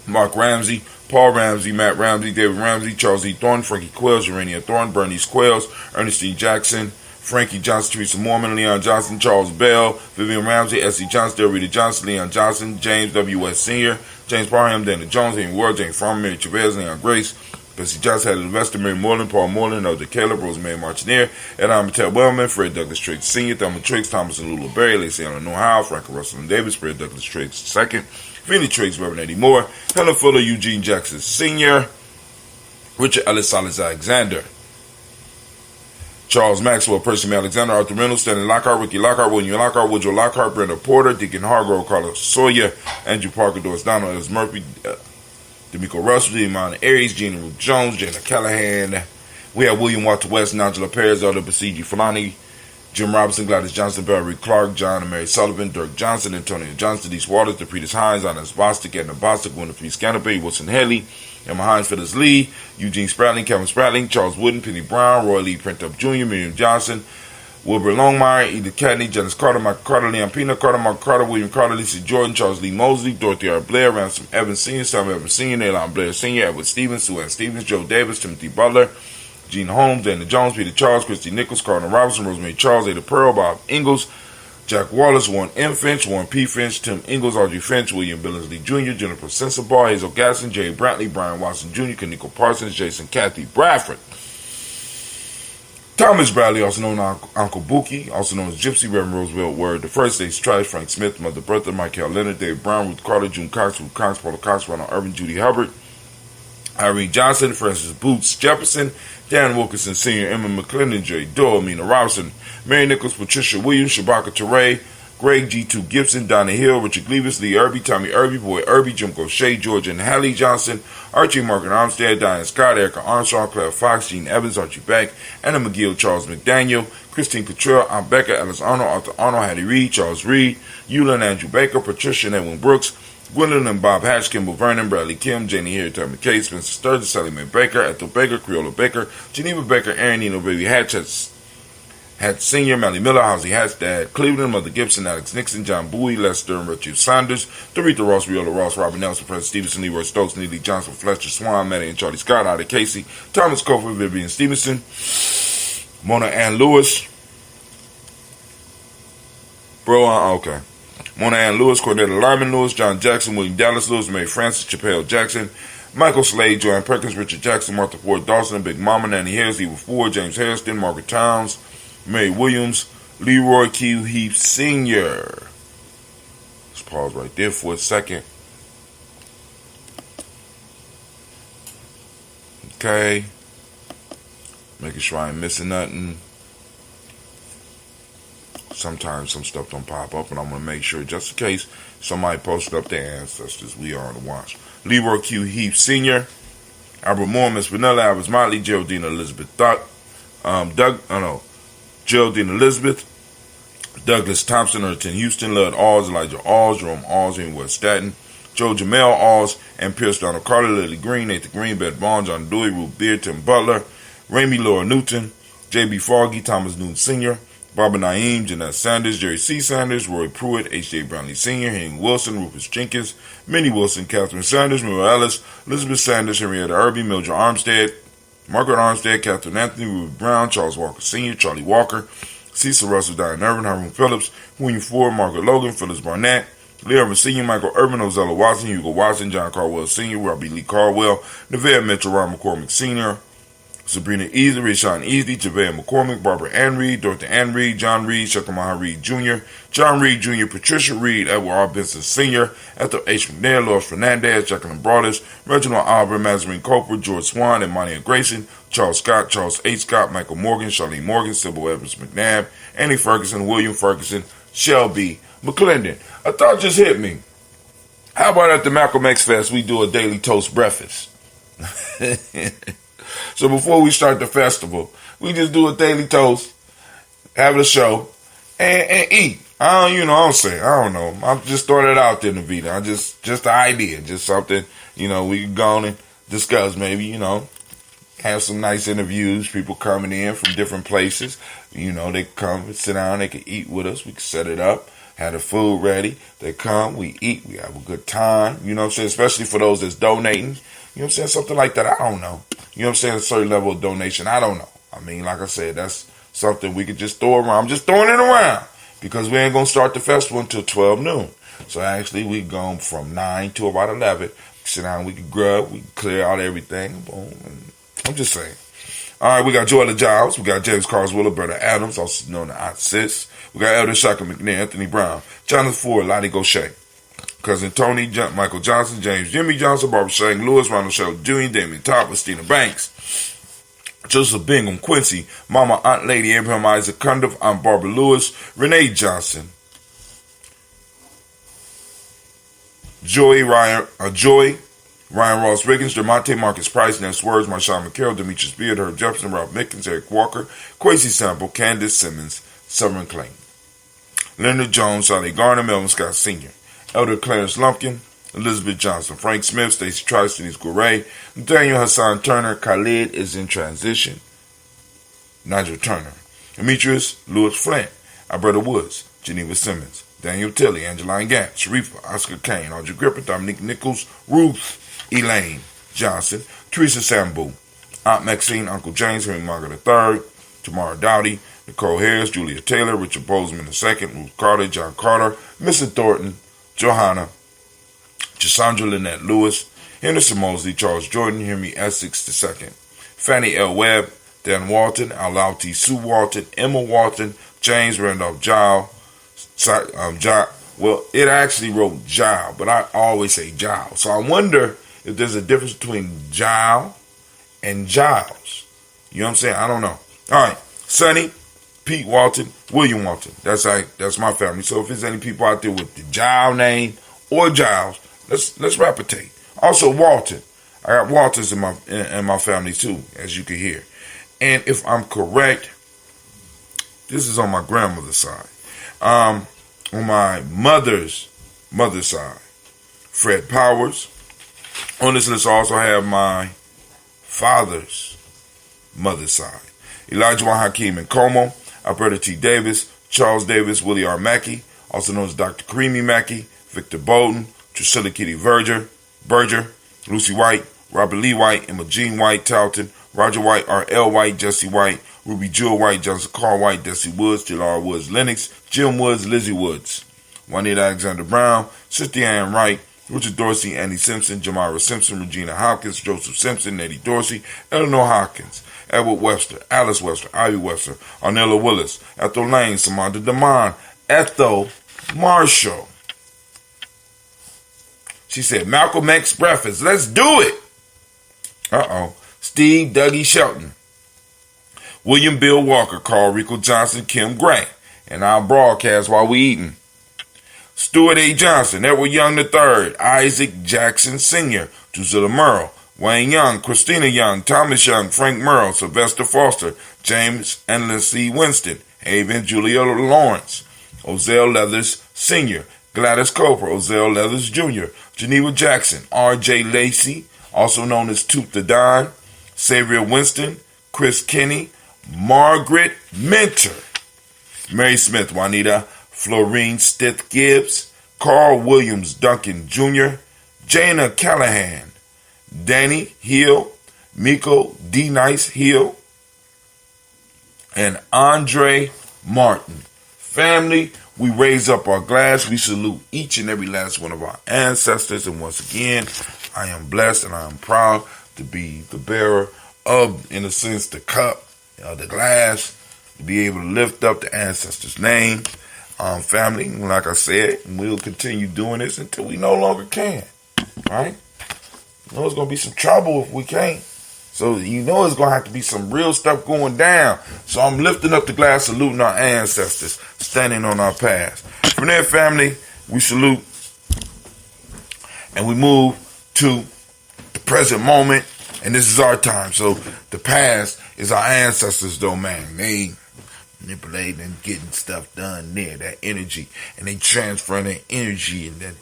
Mark Ramsey, Paul Ramsey, Matt Ramsey, David Ramsey, Charles E. Thornton, Frankie Quells, Urania Thornton, Bernice Quells, Ernestine Jackson, Frankie Johnson, Teresa Mormon, Leon Johnson, Charles Bell, Vivian Ramsey, S.C. Johnson, Del Rita Johnson, Leon Johnson, James W. West Sr., James Parham, Dana Jones, Henry Ward, James Farmer, Mary Chavez, Leon Grace, Bessie Johnson, had an investor, Mary Moreland, Paul Moreland, Elder Caleb, Rosemary Martineer, Edam Mattel Wellman, Fred Douglas Triggs Sr., Thelma Triggs, Thomas and Lula Berry, Lacey Allen Nohow, Frank Russell and Davis, Fred Douglas Triggs II, Vinnie Triggs, Reverend Eddie Moore, Helen Fuller, Eugene Jackson Sr., Richard Ellis Salas Alexander, Charles Maxwell, Percy Alexander, Arthur Reynolds, Stanley Lockhart, Ricky Lockhart, William Lockhart, Woodrow Lockhart, Brenda Porter, Deacon Hargrove, Carlos Sawyer, Andrew Parker, Doris Donald, Ellis Murphy, D'Amico Russell, Demon Aries, Gina Ruth Jones, Jana Callahan. We have William Walter West, Angela Perez, Elder Basiji Falani, Jim Robinson, Gladys Johnson, Barry Clark, John and Mary Sullivan, Dirk Johnson, Antonio Johnson, Denise Waters, DePretis Hines, Anna Bostic, Edna Bostic, Winifred Scantapay, Wilson Haley, Emma Hines, Phyllis Lee, Eugene Spratling, Kevin Spratling, Charles Wooden, Penny Brown, Roy Lee Printup Jr., Miriam Johnson, Wilbur Longmire, Edith Cadney, Janice Carter, Michael Carter, Leon Pina Carter, Mark Carter, William Carter, Lisa Jordan, Charles Lee Mosley, Dorothy R. Blair, Ransom Evans Sr., Sam Evans Sr., Nailon Blair Sr., Edward Stevens, Sue Ann Stevens, Joe Davis, Timothy Butler, Gene Holmes, Dana Jones, Peter Charles, Christy Nichols, Cardinal Robinson, Rosemary Charles, Ada Pearl, Bob Ingalls, Jack Wallace, Warren M. Finch, Warren P. Finch, Tim Ingalls, Audrey Finch, William Billingsley Jr., Jennifer Sensabaugh, Hazel Gasson, Jay Brantley, Brian Watson Jr., Kaniko Parsons, Jason Kathy Bradford, Thomas Bradley, also known as Uncle Buki, also known as Gypsy, Reverend Roosevelt Word, The First Days Trice, Frank Smith, Mother Bertha, Michael Leonard, Dave Brown, Ruth Carter, June Cox, Ruth Cox, Paula Cox, Ronald Irvin, Judy Hubbard, Irene Johnson, Francis Boots Jefferson, Dan Wilkinson Sr., Emma McClendon, J. Doyle, Mina Robinson, Mary Nichols, Patricia Williams, Shabaka Teray, Greg G2 Gibson, Donna Hill, Richard Gleavis, Lee Irby, Tommy Irby, Boy Irby, Jim Gaucher, George and Hallie Johnson, Archie Margaret Armstead, Diane Scott, Erica Armstrong, Claire Fox, Gene Evans, Archie Beck, Anna McGill, Charles McDaniel, Christine Cottrell, Aunt Becca, Alice Arnold, Arthur Arnold, Hattie Reed, Charles Reed, Eula and Andrew Baker, Patricia and Edwin Brooks, Gwendolyn and Bob Hatch, Kimball Vernon, Bradley Kim, Janie Harry, Terry McKay, Spencer Sturgis, Sally Mae Baker, Ethel Baker, Creola Baker, Geneva Baker, Aaron Nino, Baby Hatch, Hatch Sr., Melly Miller, Housie Hatch, Dad Cleveland, Mother Gibson, Alex Nixon, John Bowie, Lester and Richard Saunders, Doretha Ross, Riola Ross, Robert Nelson, Fred Stevenson, Leroy Stokes, Neely Johnson, Fletcher Swan, Maddie and Charlie Scott, Ida Casey, Thomas Cofer, Vivian Stevenson, Mona Ann Lewis, okay. Mona Ann Lewis, Cornetta Lyman Lewis, John Jackson, William Dallas Lewis, Mary Francis, Chappelle Jackson, Michael Slade, Joanne Perkins, Richard Jackson, Martha Ford Dawson, Big Mama, Nanny Harris, Eva Ford, James Harrison, Margaret Towns, Mary Williams, Leroy Q. Heath Sr. Let's pause right there for a second. Okay. Making sure I ain't missing nothing. Sometimes some stuff don't pop up, and I'm going to make sure, just in case somebody posted up their ancestors, we are on the watch. Leroy Q. Heath Sr., Albert Moore, Miss Vanilla, Albert Motley, Geraldine Elizabeth Geraldine Elizabeth, Douglas Thompson, Erton Houston, Lud Alls, Elijah Alls, Jerome Alls, and West Staten, Joe Jamel Alls, and Pierce Donald Carter, Lily Green, Nathan Green, Beth Bond, John Dewey, Ruth Beard, Tim Butler, Ramey Laura Newton, J.B. Foggy, Thomas Newton Sr., Barbara Naeem, Jeanette Sanders, Jerry C. Sanders, Roy Pruitt, H.J. Brownlee Sr., Henry Wilson, Rufus Jenkins, Minnie Wilson, Catherine Sanders, Muriel Ellis, Elizabeth Sanders, Henrietta Irby, Mildred Armstead, Margaret Armstead, Catherine Anthony, Ruth Brown, Charles Walker Sr., Charlie Walker, Cecil Russell, Diane Irvin, Hiram Phillips, William Ford, Margaret Logan, Phyllis Barnett, Lee Irvin Sr., Michael Urban, Ozella Watson, Hugo Watson, John Caldwell Sr., Robbie Lee Caldwell, Nevada Mitchell, Ron McCormick Sr., Sabrina Easley, Rashawn Easley, Javea McCormick, Barbara Ann Reed, Dorothy Ann Reed, John Reed, Shekamaha Reed Jr., John Reed Jr., Patricia Reed, Edward R. Benson Sr., Ethel H. McNair, Lois Fernandez, Jacqueline Broadus, Reginald Albert, Mazarine Coper, George Swan, and Monia Grayson, Charles Scott, Charles H. Scott, Michael Morgan, Charlene Morgan, Sybil Evans McNabb, Annie Ferguson, William Ferguson, Shelby McClendon. A thought just hit me. How about at the Malcolm X Fest we do a daily toast breakfast? So before we start the festival, we just do a daily toast, have a show, and eat. I don't know. I just throwing it out there in the video. Just an idea, just something, we can go on and discuss maybe, have some nice interviews, people coming in from different places. They come and sit down, they can eat with us, we can set it up, have the food ready. They come, we eat, we have a good time, especially for those that's donating. Something like that, I don't know. A certain level of donation, I don't know. I mean, like I said, that's something we could just throw around. I'm just throwing it around because we ain't going to start the festival until 12 noon. So actually, we go from 9 to about 11. Sit down, we can grub, we can clear out everything. Boom. I'm just saying. All right, we got Joella Giles, we got James Carswell, Berta Adams, also known as Aunt Sis. We got Elder Shaka McNair, Anthony Brown, Jonathan Ford, Lottie Gaucher. Cousin Tony, Michael Johnson, James Jimmy Johnson, Barbara Shang Lewis, Ronald Sheldon Jr., Damien Top, Stina Banks, Joseph Bingham, Quincy, Mama Aunt Lady Abraham Isaac Cundiff, Aunt Barbara Lewis, Renee Johnson, Joy, Ryan Ross Riggins, Demonte Marcus Price, Ness Words, Marshawn McCarroll, Demetrius Beard, Herb Jefferson, Rob Mickens, Eric Walker, Quasi Sample, Candace Simmons, Severin Clayton, Leonard Jones, Charlie Garner, Melvin Scott Sr., Elder Clarence Lumpkin, Elizabeth Johnson, Frank Smith, Stacey Trice, Denise Gouray, Nathaniel Hassan Turner, Khalid is in transition, Nigel Turner, Demetrius Lewis Flint, Alberta Woods, Geneva Simmons, Daniel Tilley, Angeline Gant, Sharifa, Oscar Kane, Audrey Gripper, Dominique Nichols, Ruth, Elaine Johnson, Teresa Sambu, Aunt Maxine, Uncle James, Henry Margaret III, Tamara Dowdy, Nicole Harris, Julia Taylor, Richard Bozeman II, Ruth Carter, John Carter, Mr. Thornton, Johanna, Cassandra Lynette Lewis, Henderson Mosley, Charles Jordan, Henry Essex II, Fannie L. Webb, Dan Walton, Alauti Sue Walton, Emma Walton, James Randolph Giles, well, it actually wrote Giles, but I always say Giles. So I wonder if there's a difference between Gyle and Giles. You know what I'm saying? I don't know. All right, Sonny, Pete Walton, William Walton. That's my family. So if there's any people out there with the Gyle name or Giles, let's repeat. Also Walton. I got Walters in my family too, as you can hear. And if I'm correct, this is on my grandmother's side. On my mother's side, Fred Powers. On this list, I also have my father's mother's side. Elijah Juan Hakeem and Como, Alberta T. Davis, Charles Davis, Willie R. Mackey, also known as Dr. Karimi Mackey, Victor Bolden, Drusilla Kitty Berger, Lucy White, Robert Lee White, Emma Jean White, Talton, Roger White, R.L. White, Jesse White, Ruby Jewel White, Johnson Carl White, Desi Woods, J.R. Woods, Lennox, Jim Woods, Lizzie Woods, Juanita Alexander Brown, Sister Ann Wright, Richard Dorsey, Andy Simpson, Jamira Simpson, Regina Hopkins, Joseph Simpson, Nettie Dorsey, Eleanor Hopkins, Edward Webster, Alice Webster, Ivy Webster, Arnella Willis, Ethel Lane, Samantha DeMond, Ethel Marshall. She said, Malcolm X breakfast. Let's do it. Steve Dougie Shelton, William Bill Walker, Carl Rico Johnson, Kim Gray, and I'll broadcast while we eating. Stuart A. Johnson, Edward Young III, Isaac Jackson Sr., Drusilla Merle, Wayne Young, Christina Young, Thomas Young, Frank Merle, Sylvester Foster, James and Leslie Winston, Haven Julia Lawrence, Ozell Leathers Sr., Gladys Cooper, Ozell Leathers Jr., Geneva Jackson, R.J. Lacey, also known as Tooth the Don, Xavier Winston, Chris Kinney, Margaret Minter, Mary Smith, Juanita, Florine Stith Gibbs, Carl Williams Duncan Jr., Jana Callahan, Danny Hill, Miko D. Nice Hill, and Andre Martin. Family, we raise up our glass. We salute each and every last one of our ancestors. And once again, I am blessed and I am proud to be the bearer of, in a sense, the cup, the glass, to be able to lift up the ancestors' name. Family, like I said, we'll continue doing this until we no longer can. Right? You know it's going to be some trouble if we can't. So you know it's going to have to be some real stuff going down. So I'm lifting up the glass, saluting our ancestors, standing on our past. From there, family, we salute and we move to the present moment. And this is our time. So the past is our ancestors' domain. They manipulating and getting stuff done there, that energy, and they transferring that energy, and that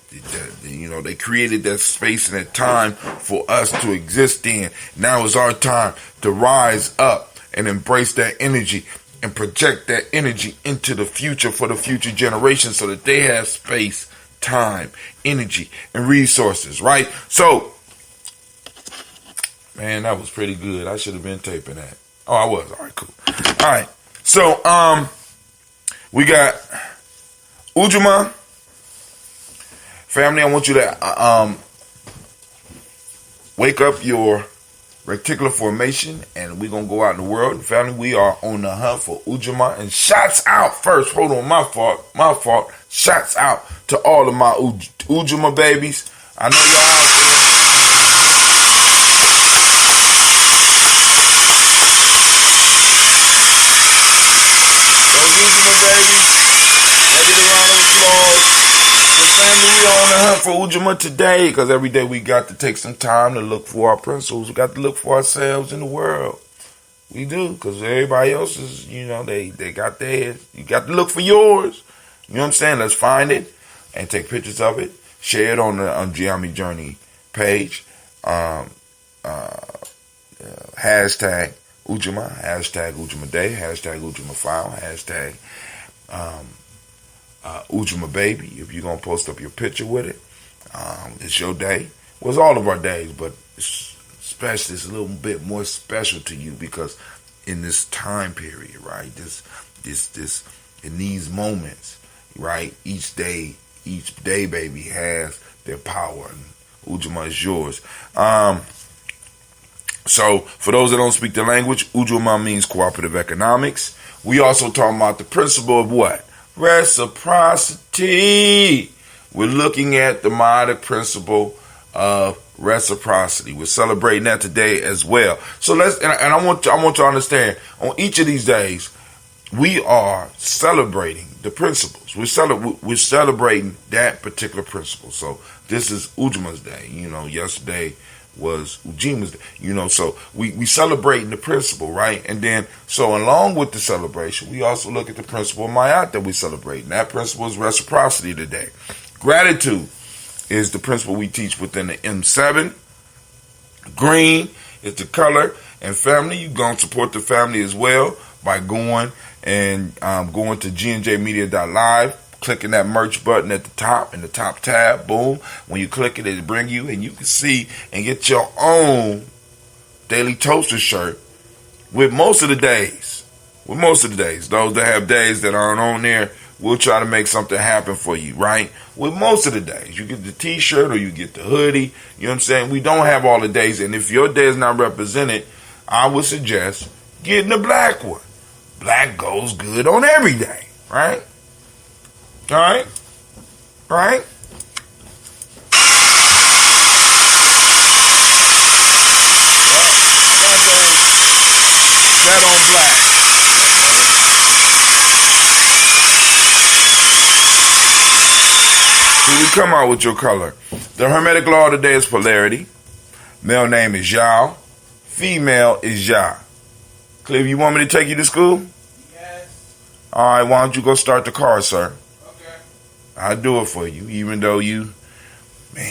they created that space and that time for us to exist in. Now is our time to rise up and embrace that energy and project that energy into the future for the future generations so that they have space, time, energy, and resources, right? So, man, that was pretty good. I should have been taping that. Oh, I was. All right, cool. All right. So, we got Ujamaa. Family, I want you to wake up your reticular formation, and we're going to go out in the world. Family, we are on the hunt for Ujamaa. And shots out first. Hold on, my fault. Shots out to all of my Ujamaa babies. I know y'all out there. Family, we are on the hunt for Ujamaa today because every day we got to take some time to look for our principles. We got to look for ourselves in the world. We do, because everybody else is, they got theirs. You got to look for yours. You know what I'm saying? Let's find it and take pictures of it. Share it on the Gye-Nyame Journey page. Hashtag Ujamaa, hashtag Ujamaa Day, hashtag Ujamaa File, hashtag Ujamaa Baby. If you're going to post up your picture with it, it's your day. Well, it's all of our days, but it's a little bit more special to you because in this time period, right, this in these moments, right, each day, baby, has their power, and Ujamaa is yours. So, for those that don't speak the language, Ujamaa means cooperative economics. We also talking about the principle of what? Reciprocity. We're looking at the modern principle of reciprocity. We're celebrating that today as well. So let's, and I want you to understand, on each of these days, we are celebrating the principles. We're celebrating that particular principle. So this is Ujamaa's day. Yesterday was Ujamaa's day. So we celebrating the principle, right? And then, so along with the celebration, we also look at the principle of Mayat that we celebrate. And that principle is reciprocity today. Gratitude is the principle we teach within the M7. Green is the color. And family, you're going to support the family as well by going going to gnjmedia.live, clicking that merch button at the top, in the top tab, boom. When you click it, it'll bring you, and you can see and get your own Daily Toaster shirt with most of the days. Those that have days that aren't on there, we'll try to make something happen for you, right? With most of the days. You get the t-shirt or you get the hoodie. You know what I'm saying? We don't have all the days, and if your day is not represented, I would suggest getting the black one. Black goes good on every day, right? All right? Right? That on black. So we come out with your color. The Hermetic law today is polarity. Male name is Yao. Female is Ya. Cliff, you want me to take you to school? Yes. All right, why don't you go start the car, sir? Okay. I'll do it for you, even though man,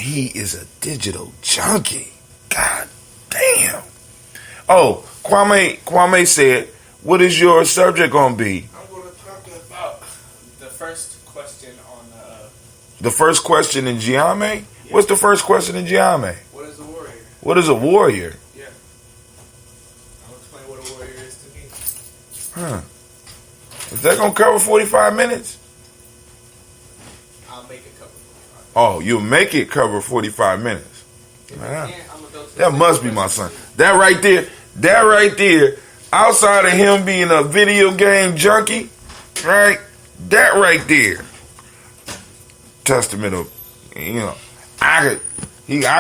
he is a digital junkie. God damn. Oh, Kwame said, what is your subject going to be? I'm going to talk about the first question on the first question in Gye-Nyame? Yeah. What's the first question in Gye-Nyame? What is a warrior? What is a warrior? Yeah. I'll explain what a warrior is to me. Huh. Is that going to cover 45 minutes? I'll make it cover 45 minutes. Oh, you'll make it cover 45 minutes. Man, that must be my son. That right there, outside of him being a video game junkie, right? That right there, testament of, I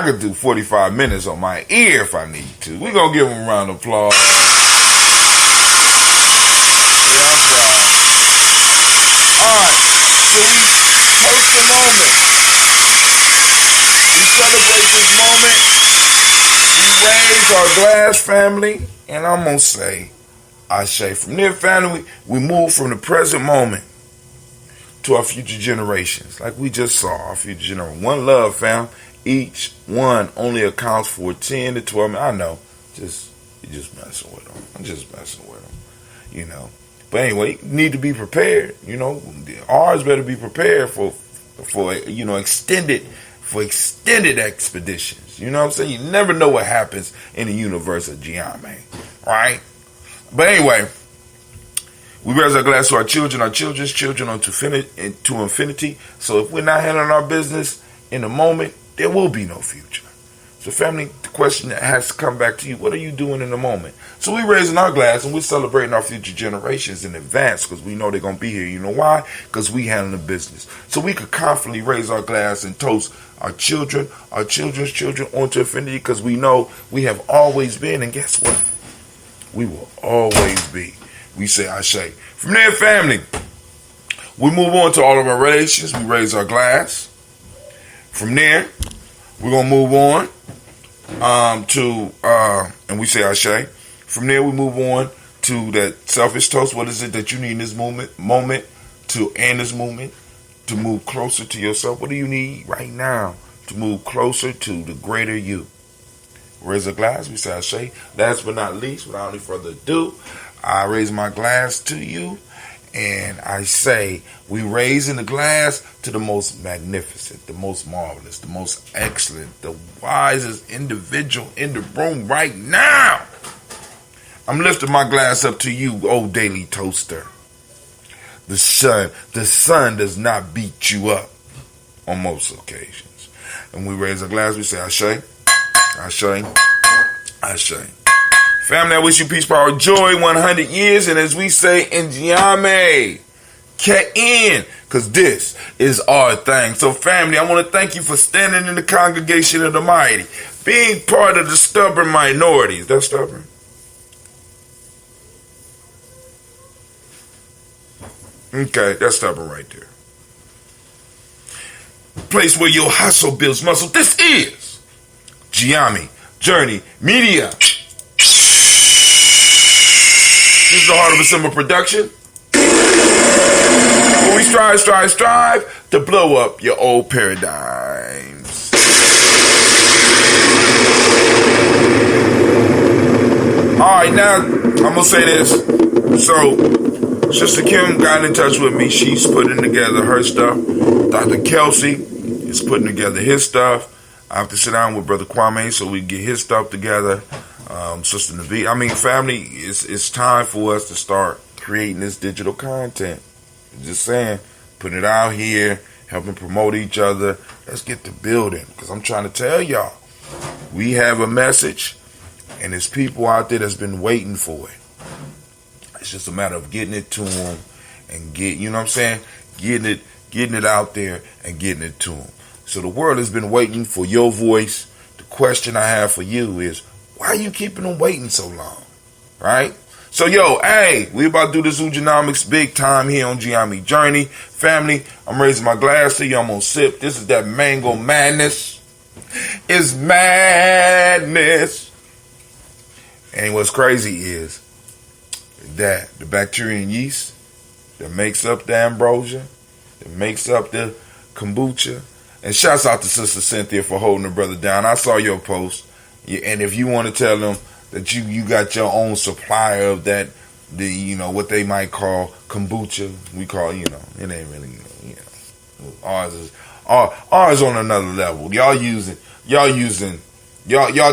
could do 45 minutes on my ear if I need to. We're going to give him a round of applause. Yeah, I'm proud. All right, so we post the moment. We celebrate this moment. We raise our glass, family, and I'm going to say, from there, family, we move from the present moment to our future generations. Like we just saw, our future generation. One love, fam. Each one only accounts for 10 to 12 minutes. I know. You're just messing with them. I'm just messing with them. But anyway, you need to be prepared. Ours better be prepared for extended expeditions. You know what I'm saying? You never know what happens in the universe of Gye-Nyame, right? But anyway, we raise our glass to our children's children to infinity. So if we're not handling our business in the moment, there will be no future. So family, the question that has to come back to you, what are you doing in the moment? So we're raising our glass and we're celebrating our future generations in advance because we know they're going to be here. You know why? Because we handle the business. So we could confidently raise our glass and toast our children, our children's children onto infinity because we know we have always been. And guess what? We will always be. We say, Ashe. From there, family, we move on to all of our relations. We raise our glass. From there, we're going to move on and we say Ashe. From there, we move on to that selfish toast. What is it that you need in this moment to end this movement, to move closer to yourself? What do you need right now to move closer to the greater you? Raise a glass. We say Ashe. Last but not least, without any further ado, I raise my glass to you. And I say, we raising the glass to the most magnificent, the most marvelous, the most excellent, the wisest individual in the room right now. I'm lifting my glass up to you, oh Daily Toaster. The sun does not beat you up on most occasions. And we raise a glass, we say Ashe, Ashe, Ashe. Family, I wish you peace, power, joy, 100 years. And as we say in Gye-Nyame, Ke-in. because this is our thing. So family, I want to thank you for standing in the congregation of the mighty, being part of the stubborn minority. Is that stubborn? Okay, that's stubborn right there. Place where your hustle builds muscle. This is Gye-Nyame Journey Media. This is the Heart of a Simple production. Where we strive to blow up your old paradigms. Alright, now I'm going to say this. So, Sister Kim got in touch with me. She's putting together her stuff. Dr. Kelsey is putting together his stuff. I have to sit down with Brother Kwame so we can get his stuff together. Sister Navi. I mean, family, it's time for us to start creating this digital content. Just saying, putting it out here, helping promote each other. Let's get to building, because I'm trying to tell y'all, we have a message, and there's people out there that's been waiting for it. It's just a matter of getting it to them and you know what I'm saying? Getting it out there and getting it to them. So the world has been waiting for your voice. The question I have for you is, why are you keeping them waiting so long? Right? So, yo, hey, we about to do this Ujamaa big time here on Gye-Nyame Journey. Family, I'm raising my glass to you. I'm going to sip. This is that mango madness. It's madness. And what's crazy is that the bacteria and yeast that makes up the ambrosia, that makes up the kombucha. And shouts out to Sister Cynthia for holding her brother down. I saw your post. And if you want to tell them that you got your own supply of that, what they might call kombucha, we call, it ain't really, ours on another level. Y'all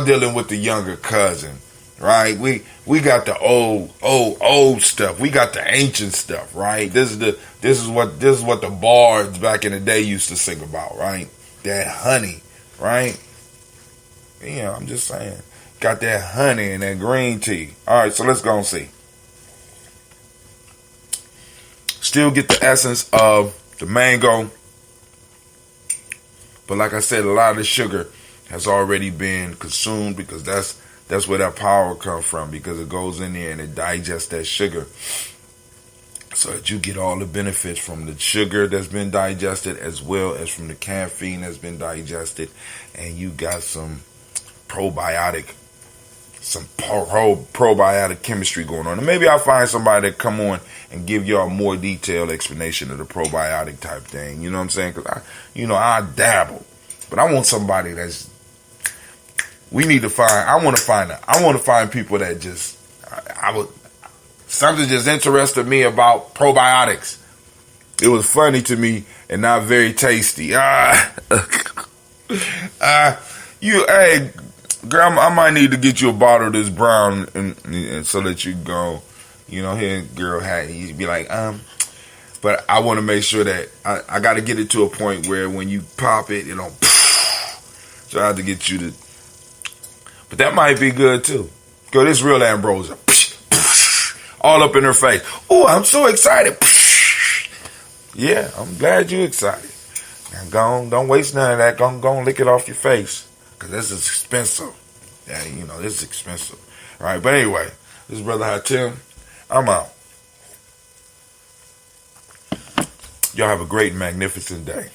dealing with the younger cousin, right? We got the old stuff. We got the ancient stuff, right? This is what the bards back in the day used to sing about, right? That honey, right? Yeah, I'm just saying. Got that honey and that green tea. All right, so let's go and see. Still get the essence of the mango. But like I said, a lot of the sugar has already been consumed, because that's where that power comes from, because it goes in there and it digests that sugar. So that you get all the benefits from the sugar that's been digested, as well as from the caffeine that's been digested. And you got some probiotic chemistry going on. And maybe I'll find somebody to come on and give y'all a more detailed explanation of the probiotic type thing. You know what I'm saying? Because I dabble. But I want somebody I want to find people that just, something just interested me about probiotics. It was funny to me and not very tasty. Hey, girl, I might need to get you a bottle of this brown, and so that you go, here, girl, you'd be like, but I want to make sure that I got to get it to a point where when you pop it, so I have to get you to, but that might be good too. Go, this real ambrosia, all up in her face. Oh, I'm so excited. Yeah, I'm glad you're excited. Now don't waste none of that. Go and lick it off your face, because this is expensive. Yeah, this is expensive. All right, but anyway, this is Brother Hatim. I'm out. Y'all have a great and magnificent day.